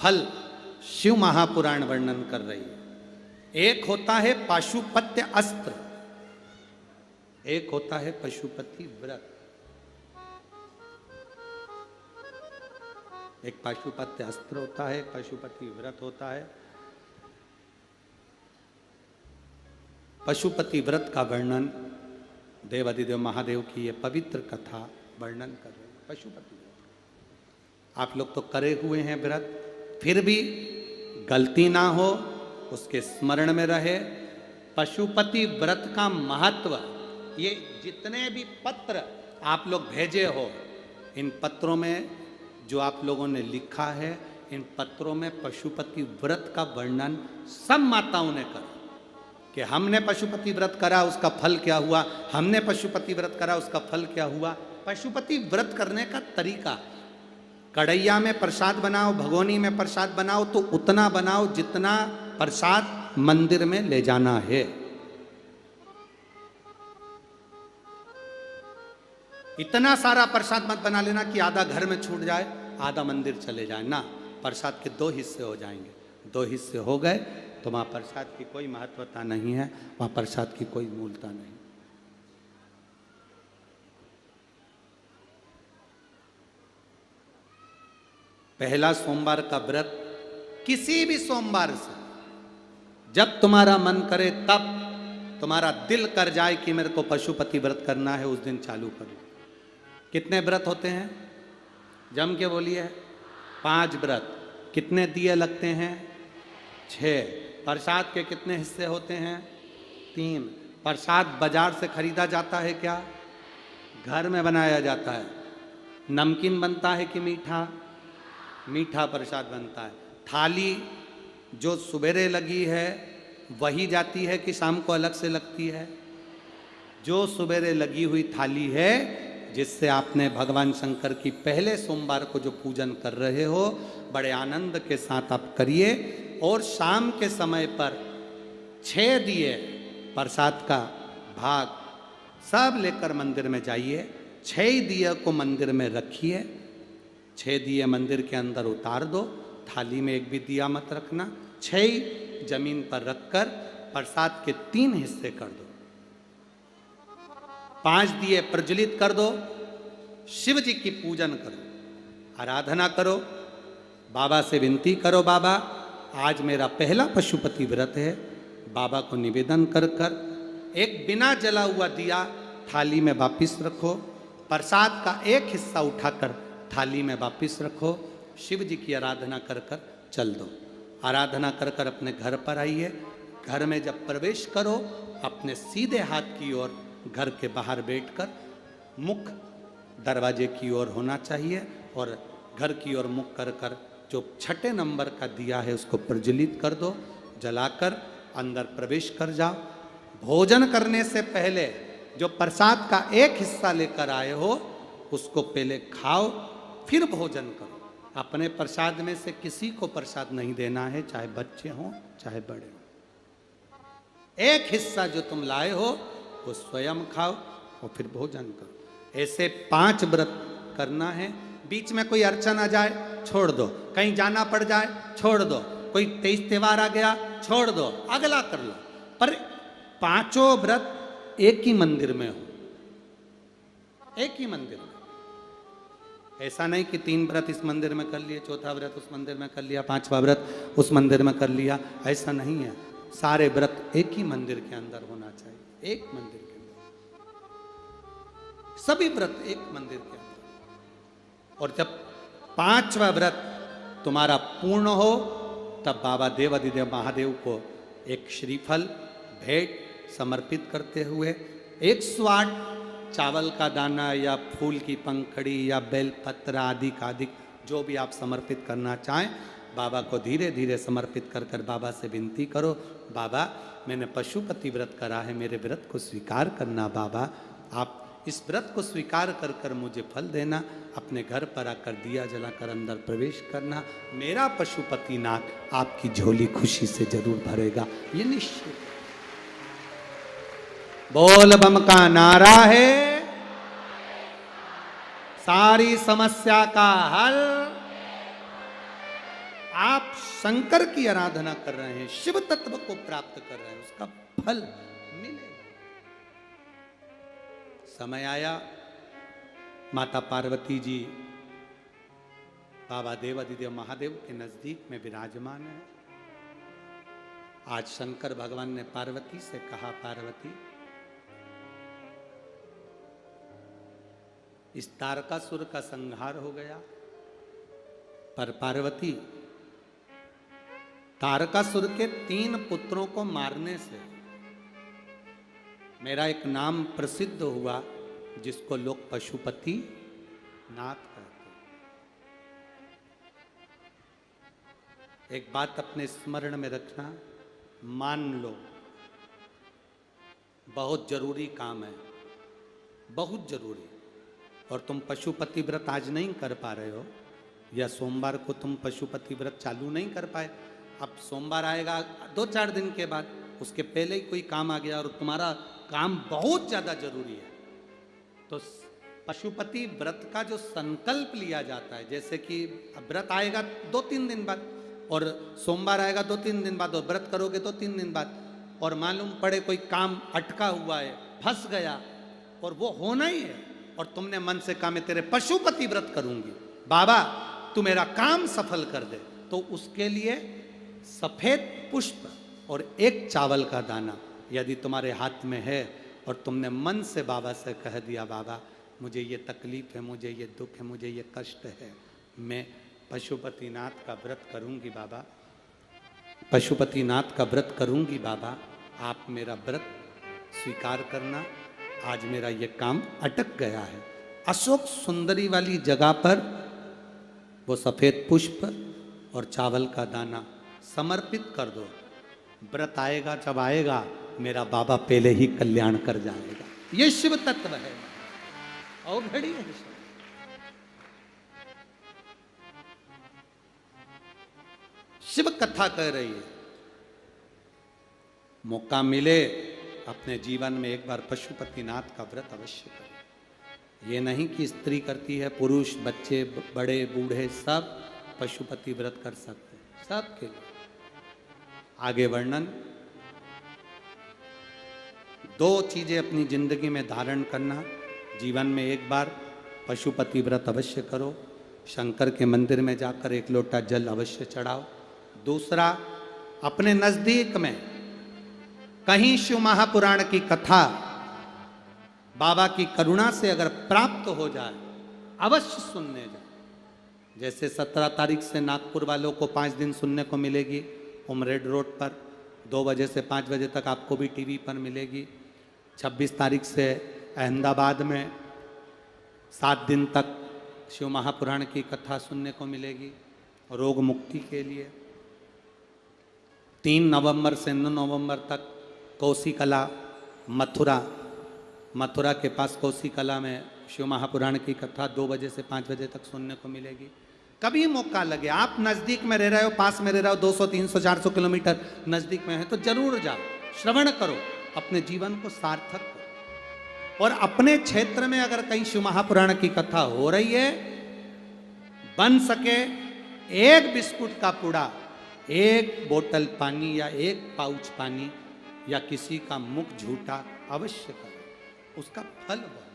फल शिव महापुराण वर्णन कर रही है। एक होता है पाशुपत्य अस्त्र, एक होता है पशुपति व्रत। एक पाशुपत्य अस्त्र होता है, एक पशुपति व्रत होता है। पशुपति व्रत का वर्णन देवादिदेव महादेव की ये पवित्र कथा वर्णन कर रहे हैं। पशुपति व्रत आप लोग तो करे हुए हैं व्रत, फिर भी गलती ना हो, उसके स्मरण में रहे। पशुपति व्रत का महत्व, ये जितने भी पत्र आप लोग भेजे हो, इन पत्रों में जो आप लोगों ने लिखा है, इन पत्रों में पशुपति व्रत का वर्णन सब माताओं ने करा कि हमने पशुपति व्रत करा उसका फल क्या हुआ, हमने पशुपति व्रत करा उसका फल क्या हुआ। पशुपति व्रत करने का तरीका, कढ़ैया में प्रसाद बनाओ, भगोनी में प्रसाद बनाओ तो उतना बनाओ जितना प्रसाद मंदिर में ले जाना है। इतना सारा प्रसाद मत बना लेना कि आधा घर में छूट जाए, आधा मंदिर चले जाए ना। प्रसाद के 2 हिस्से हो जाएंगे, 2 हिस्से हो गए तो वहां प्रसाद की कोई महत्वता नहीं है, वहां प्रसाद की कोई मूलता नहीं। पहला सोमवार का व्रत किसी भी सोमवार से जब तुम्हारा मन करे, तब तुम्हारा दिल कर जाए कि मेरे को पशुपति व्रत करना है, उस दिन चालू करो। कितने व्रत होते हैं? जम के बोलिए। 5 व्रत। कितने दिए लगते हैं? 6। प्रसाद के कितने हिस्से होते हैं? 3। प्रसाद बाजार से खरीदा जाता है क्या? घर में बनाया जाता है। नमकीन बनता है कि मीठा? मीठा प्रसाद बनता है। थाली जो सुबेरे लगी है वही जाती है कि शाम को अलग से लगती है? जो सुबेरे लगी हुई थाली है, जिससे आपने भगवान शंकर की पहले सोमवार को जो पूजन कर रहे हो, बड़े आनंद के साथ आप करिए। और शाम के समय पर 6 दिए प्रसाद का भाग सब लेकर मंदिर में जाइए। 6 दिए को मंदिर में रखिए। 6 दिए मंदिर के अंदर उतार दो, थाली में एक भी दिया मत रखना। 6 जमीन पर रखकर प्रसाद के 3 हिस्से कर दो। 5 दिए प्रज्वलित कर दो। शिव जी की पूजन करो, आराधना करो, बाबा से विनती करो, बाबा आज मेरा पहला पशुपति व्रत है। बाबा को निवेदन कर कर एक बिना जला हुआ दिया थाली में वापिस रखो। प्रसाद का एक हिस्सा उठाकर थाली में वापिस रखो। शिव जी की आराधना कर कर चल दो। आराधना कर कर अपने घर पर आइए। घर में जब प्रवेश करो, अपने सीधे हाथ की ओर घर के बाहर बैठकर मुख दरवाजे की ओर होना चाहिए और घर की ओर मुख कर कर जो 6 नंबर का दिया है उसको प्रज्वलित कर दो। जलाकर अंदर प्रवेश कर जाओ। भोजन करने से पहले जो प्रसाद का एक हिस्सा लेकर आए हो उसको पहले खाओ, फिर भोजन करो। अपने प्रसाद में से किसी को प्रसाद नहीं देना है, चाहे बच्चे हों चाहे बड़े हों। एक हिस्सा जो तुम लाए हो वो स्वयं खाओ और फिर भोजन करो। ऐसे 5 व्रत करना है। बीच में कोई अड़चन आ जाए छोड़ दो, कहीं जाना पड़ जाए छोड़ दो, कोई 23 त्योहार आ गया छोड़ दो, अगला कर लो, पर 5 व्रत एक ही मंदिर में हो, एक ही मंदिर में। ऐसा नहीं कि 3 व्रत इस मंदिर में कर लिए, चौथा व्रत उस मंदिर में कर लिया, 5वां व्रत उस मंदिर में कर लिया, ऐसा नहीं है। सारे व्रत एक ही मंदिर के अंदर होना चाहिए, एक मंदिर के अंदर, सभी व्रत एक मंदिर के अंदर। और जब 5वां व्रत तुम्हारा पूर्ण हो तब बाबा देवादिदेव महादेव को एक श्रीफल भेंट समर्पित करते हुए 108 चावल का दाना या फूल की पंखड़ी या बेलपत्र आदि का अधिक जो भी आप समर्पित करना चाहें, बाबा को धीरे धीरे समर्पित कर कर बाबा से विनती करो, बाबा मैंने पशुपति व्रत करा है, मेरे व्रत को स्वीकार करना बाबा, आप इस व्रत को स्वीकार कर कर मुझे फल देना। अपने घर पर आकर दिया जलाकर अंदर प्रवेश करना। मेरा पशुपति नाथ आपकी झोली खुशी से जरूर भरेगा, ये निश्चित। बोल बम का नारा है, सारी समस्या का हल आप शंकर की आराधना कर रहे हैं, शिव तत्व को प्राप्त कर रहे हैं, उसका फल मिलेगा। समय आया, माता पार्वती जी बाबा देवाधिदेव महादेव के नजदीक में विराजमान है। आज शंकर भगवान ने पार्वती से कहा, पार्वती इस तारकासुर का संहार हो गया, पर पार्वती तारकासुर के 3 पुत्रों को मारने से मेरा एक नाम प्रसिद्ध हुआ, जिसको लोग पशुपति नाथ कहते हैं। एक बात अपने स्मरण में रखना, मान लो बहुत जरूरी काम है, बहुत जरूरी, और तुम पशुपति व्रत आज नहीं कर पा रहे हो, या सोमवार को तुम पशुपति व्रत चालू नहीं कर पाए, अब सोमवार आएगा 2-4 दिन के बाद, उसके पहले ही कोई काम आ गया और तुम्हारा काम बहुत ज़्यादा जरूरी है, तो पशुपति व्रत का जो संकल्प लिया जाता है, जैसे कि व्रत आएगा 2-3 दिन बाद और सोमवार आएगा 2-3 दिन बाद और व्रत करोगे 2-3 दिन बाद, और मालूम पड़े कोई काम अटका हुआ है, फंस गया और वो होना ही है, और तुमने मन से कहा मैं तेरे पशुपति व्रत करूंगी, बाबा तू मेरा काम सफल कर दे, तो उसके लिए सफेद पुष्प और एक चावल का दाना यदि तुम्हारे हाथ में है और तुमने मन से बाबा से कह दिया, बाबा मुझे ये तकलीफ है, मुझे ये दुख है, मुझे ये कष्ट है, मैं पशुपतिनाथ का व्रत करूंगी बाबा, पशुपतिनाथ का व्रत करूंगी बाबा, आप मेरा व्रत स्वीकार करना, आज मेरा ये काम अटक गया है। अशोक सुंदरी वाली जगह पर वो सफेद पुष्प और चावल का दाना समर्पित कर दो, व्रत आएगा जब आएगा मेरा बाबा पहले ही कल्याण कर जाएगा। ये शिव तत्व है, अवघड़ी है। शिव कथा कह रही है, मौका मिले अपने जीवन में एक बार पशुपतिनाथ का व्रत अवश्य करें। ये नहीं कि स्त्री करती है, पुरुष, बच्चे, बड़े, बूढ़े सब पशुपति व्रत कर सकते हैं, सबके लिए। आगे वर्णन, 2 चीजें अपनी जिंदगी में धारण करना, जीवन में एक बार पशुपति व्रत अवश्य करो, शंकर के मंदिर में जाकर 1 लोटा जल अवश्य चढ़ाओ। दूसरा, अपने नजदीक में कहीं शिव महापुराण की कथा बाबा की करुणा से अगर प्राप्त हो जाए, अवश्य सुनने जाए। जैसे 17 तारीख से नागपुर वालों को 5 दिन सुनने को मिलेगी उमरेड रोड पर, 2 बजे से 5 बजे तक आपको भी टीवी पर मिलेगी। 26 तारीख से अहमदाबाद में 7 दिन तक शिव महापुराण की कथा सुनने को मिलेगी रोग मुक्ति के लिए। 3 नवंबर से 9 नवंबर तक कोसी कला मथुरा के पास कोसी कला में शिव महापुराण की कथा 2 बजे से 5 बजे तक सुनने को मिलेगी। कभी मौका लगे, आप नज़दीक में रह रहे हो, पास में रह रहे हो, 200, 300, 400 किलोमीटर नज़दीक में है, तो जरूर जाओ, श्रवण करो, अपने जीवन को सार्थक करो। और अपने क्षेत्र में अगर कहीं शिव महापुराण की कथा हो रही है, बन सके 1 बिस्कुट का पुड़ा, 1 बोतल पानी या 1 पाउच पानी या किसी का मुख झूठा अवश्य करो, उसका फल बहुत।